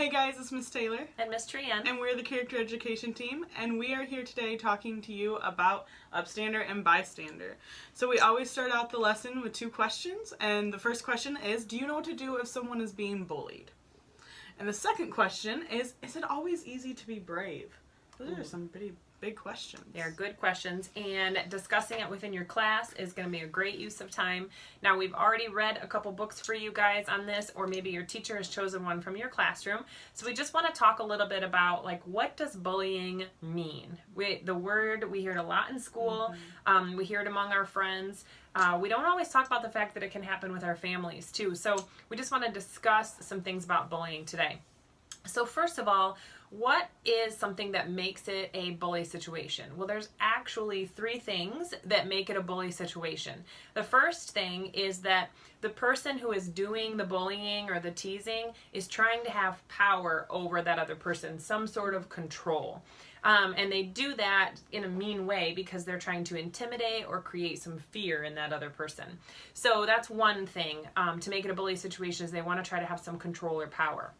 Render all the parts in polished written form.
Hey guys, it's Miss Taylor. And Miss Trian. And we're the Character Education team, and we are here today talking to you about Upstander and Bystander. So we always start out the lesson with 2 questions, and the first question is, do you know what to do if someone is being bullied? And the second question is it always easy to be brave? Those are some pretty big questions. They are good questions, and discussing it within your class is going to be a great use of time. Now, we've already read a couple books for you guys on this, or maybe your teacher has chosen one from your classroom. So we just want to talk a little bit about, like, what does bullying mean? The word, we hear it a lot in school. We hear it among our friends. We don't always talk about the fact that it can happen with our families, too. So we just want to discuss some things about bullying today. So first of all, what is something that makes it a bully situation? Well, there's actually 3 things that make it a bully situation. The first thing is that the person who is doing the bullying or the teasing is trying to have power over that other person, some sort of control. And they do that in a mean way because they're trying to intimidate or create some fear in that other person. So that's one thing to make it a bully situation, is they want to try to have some control or power.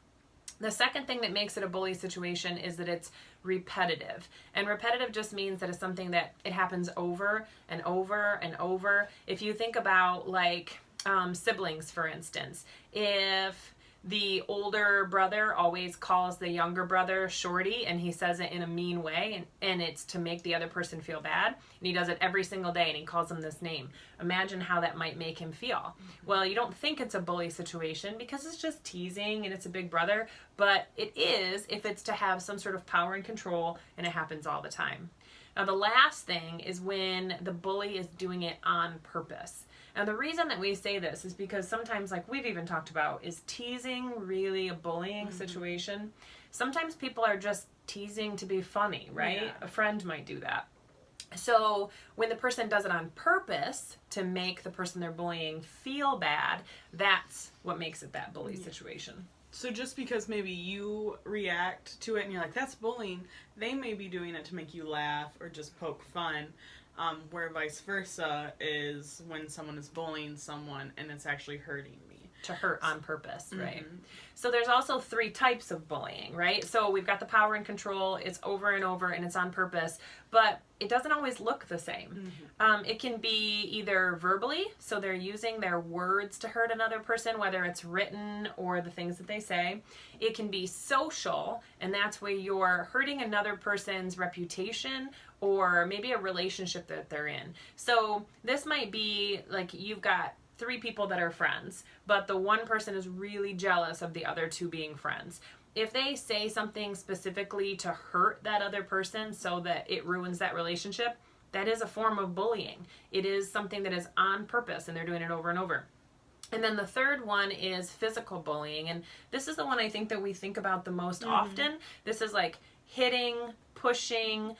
The second thing that makes it a bully situation is that it's repetitive. And repetitive just means that it's something that it happens over and over and over. If you think about, like, siblings, for instance, if the older brother always calls the younger brother shorty, and he says it in a mean way, and it's to make the other person feel bad, and he does it every single day, and he calls him this name. Imagine how that might make him feel. Well, you don't think it's a bully situation because it's just teasing and it's a big brother, but it is if it's to have some sort of power and control, and it happens all the time. Now, the last thing is when the bully is doing it on purpose. And the reason that we say this is because sometimes, like we've even talked about, is teasing really a bullying situation? Sometimes people are just teasing to be funny, right? Yeah. A friend might do that. So when the person does it on purpose to make the person they're bullying feel bad, that's what makes it that bully situation. So just because maybe you react to it and you're like, that's bullying, they may be doing it to make you laugh or just poke fun. Where vice versa is when someone is bullying someone and it's actually hurting me. To hurt on purpose, right? So there's also 3 types of bullying, right? So we've got the power and control, it's over and over, and it's on purpose, but it doesn't always look the same. It can be either verbally, so they're using their words to hurt another person, whether it's written or the things that they say. It can be social, and that's where you're hurting another person's reputation or maybe a relationship that they're in. So this might be like you've got 3 people that are friends, but the one person is really jealous of the other 2 being friends. If they say something specifically to hurt that other person so that it ruins that relationship, that is a form of bullying. It is something that is on purpose, and they're doing it over and over. And then the third one is physical bullying, and this is the one I think that we think about the most often. This is like hitting, pushing,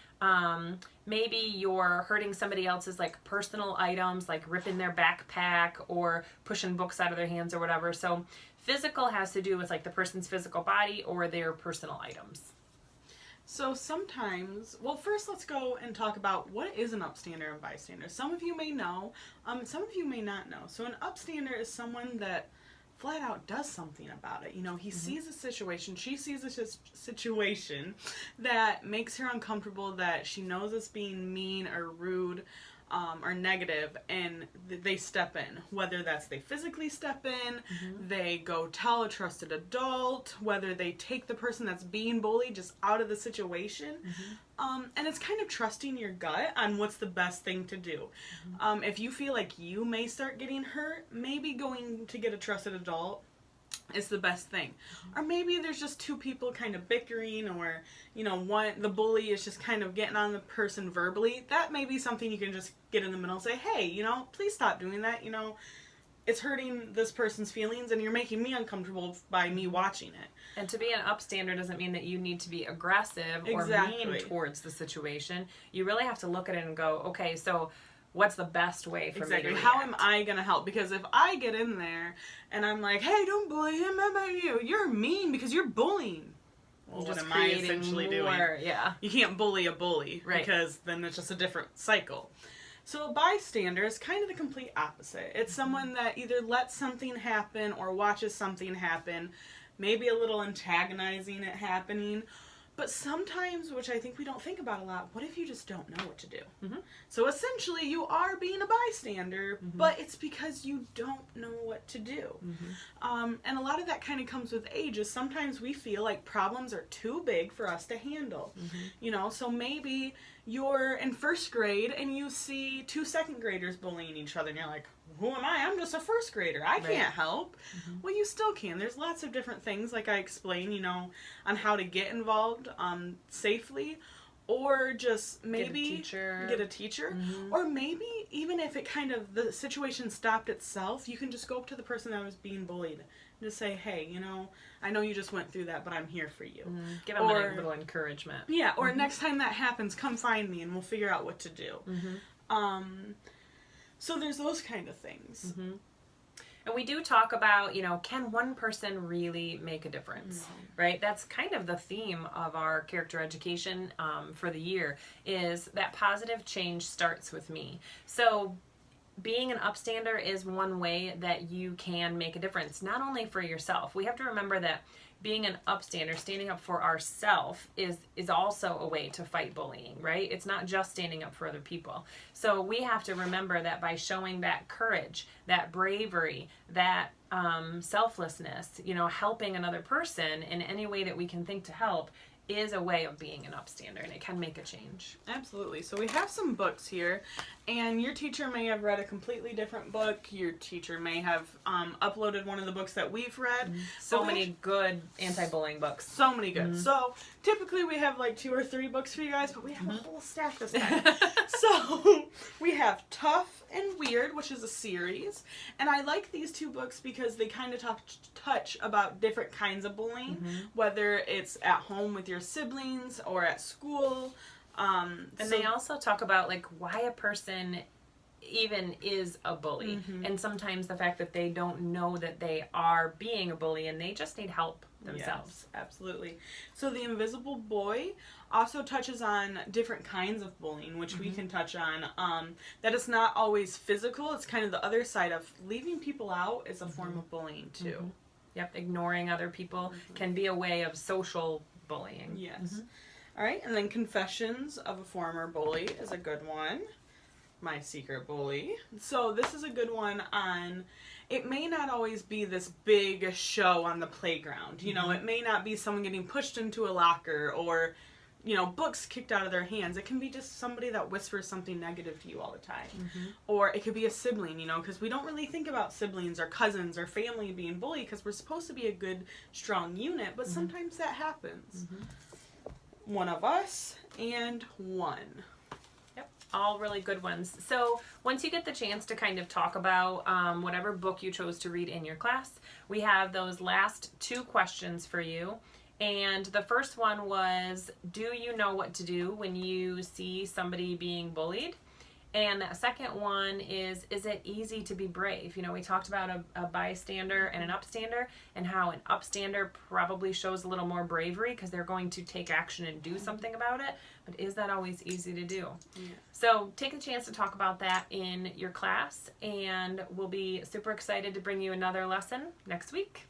maybe you're hurting somebody else's, like, personal items, like ripping their backpack or pushing books out of their hands or whatever. So physical has to do with, like, the person's physical body or their personal items. So sometimes, well, first let's go and talk about what is an upstander and bystander. Some of you may know, some of you may not know. So an upstander is someone that flat out does something about it. You know, he sees a situation, she sees a situation that makes her uncomfortable, that she knows it's being mean or rude or negative, and they step in. Whether that's they physically step in, they go tell a trusted adult, whether they take the person that's being bullied just out of the situation. And it's kind of trusting your gut on what's the best thing to do. If you feel like you may start getting hurt, maybe going to get a trusted adult is the best thing. Or maybe there's just 2 people kind of bickering, or, you know, the bully is just kind of getting on the person verbally. That may be something you can just get in the middle and say, hey, you know, please stop doing that. You know, it's hurting this person's feelings, and you're making me uncomfortable by me watching it. And to be an upstander doesn't mean that you need to be aggressive or mean towards the situation. You really have to look at it and go, okay, so what's the best way for me to react? How am I going to help? Because if I get in there and I'm like, hey, don't bully him, how about you? You're mean because you're bullying. Well, what am I essentially doing? Yeah. You can't bully a bully, because then it's just a different cycle. So a bystander is kind of the complete opposite. It's someone that either lets something happen or watches something happen maybe a little antagonizing it happening. But sometimes, which I think we don't think about a lot, what if you just don't know what to do? Mm-hmm. So essentially, you are being a bystander, but it's because you don't know what to do. And a lot of that kind of comes with age. Is sometimes we feel like problems are too big for us to handle. You know, so maybe you're in first grade and you see 2 second graders bullying each other, and you're like, who am I? I'm just a first grader. I can't help. Well, you still can. There's lots of different things, like I explained, you know, on how to get involved safely, or just maybe get a teacher. Or maybe even if it kind of, the situation stopped itself, you can just go up to the person that was being bullied and just say, hey, you know, I know you just went through that, but I'm here for you. Give them a little encouragement. Yeah, or next time that happens, come find me and we'll figure out what to do. So there's those kind of things. And we do talk about, you know, can one person really make a difference, right? That's kind of the theme of our character education for the year, is that positive change starts with me. So being an upstander is one way that you can make a difference, not only for yourself. We have to remember that being an upstander, standing up for ourselves, is also a way to fight bullying, right? It's not just standing up for other people. So we have to remember that by showing that courage, that bravery, that selflessness, you know, helping another person in any way that we can think to help, is a way of being an upstander, and it can make a change. Absolutely. So we have some books here, and your teacher may have read a completely different book. Your teacher may have uploaded one of the books that we've read. So many good anti-bullying books. So many good. So typically we have like 2 or 3 books for you guys, but we have a whole stack this time. So we have Tough and Weird, which is a series, and I like these 2 books because they kind of touch about different kinds of bullying, whether it's at home with your siblings or at school. And they also talk about like why a person even is a bully, and sometimes the fact that they don't know that they are being a bully and they just need help themselves. Yes, absolutely. So The Invisible Boy also touches on different kinds of bullying, which we can touch on. That it's not always physical. It's kind of the other side of leaving people out is a form of bullying too. Yep, ignoring other people can be a way of social bullying. Yes. All right, and then Confessions of a Former Bully is a good one. My Secret Bully. So this is a good one on, it may not always be this big show on the playground. You know, it may not be someone getting pushed into a locker or, you know, books kicked out of their hands. It can be just somebody that whispers something negative to you all the time. Or it could be a sibling, you know, because we don't really think about siblings or cousins or family being bullied because we're supposed to be a good, strong unit, but sometimes that happens. One of Us and One. Yep, all really good ones. So once you get the chance to kind of talk about whatever book you chose to read in your class, we have those last 2 questions for you. And the first one was, do you know what to do when you see somebody being bullied? And that second one is it easy to be brave? You know, we talked about a bystander and an upstander, and how an upstander probably shows a little more bravery because they're going to take action and do something about it. But is that always easy to do? So take the chance to talk about that in your class, and we'll be super excited to bring you another lesson next week.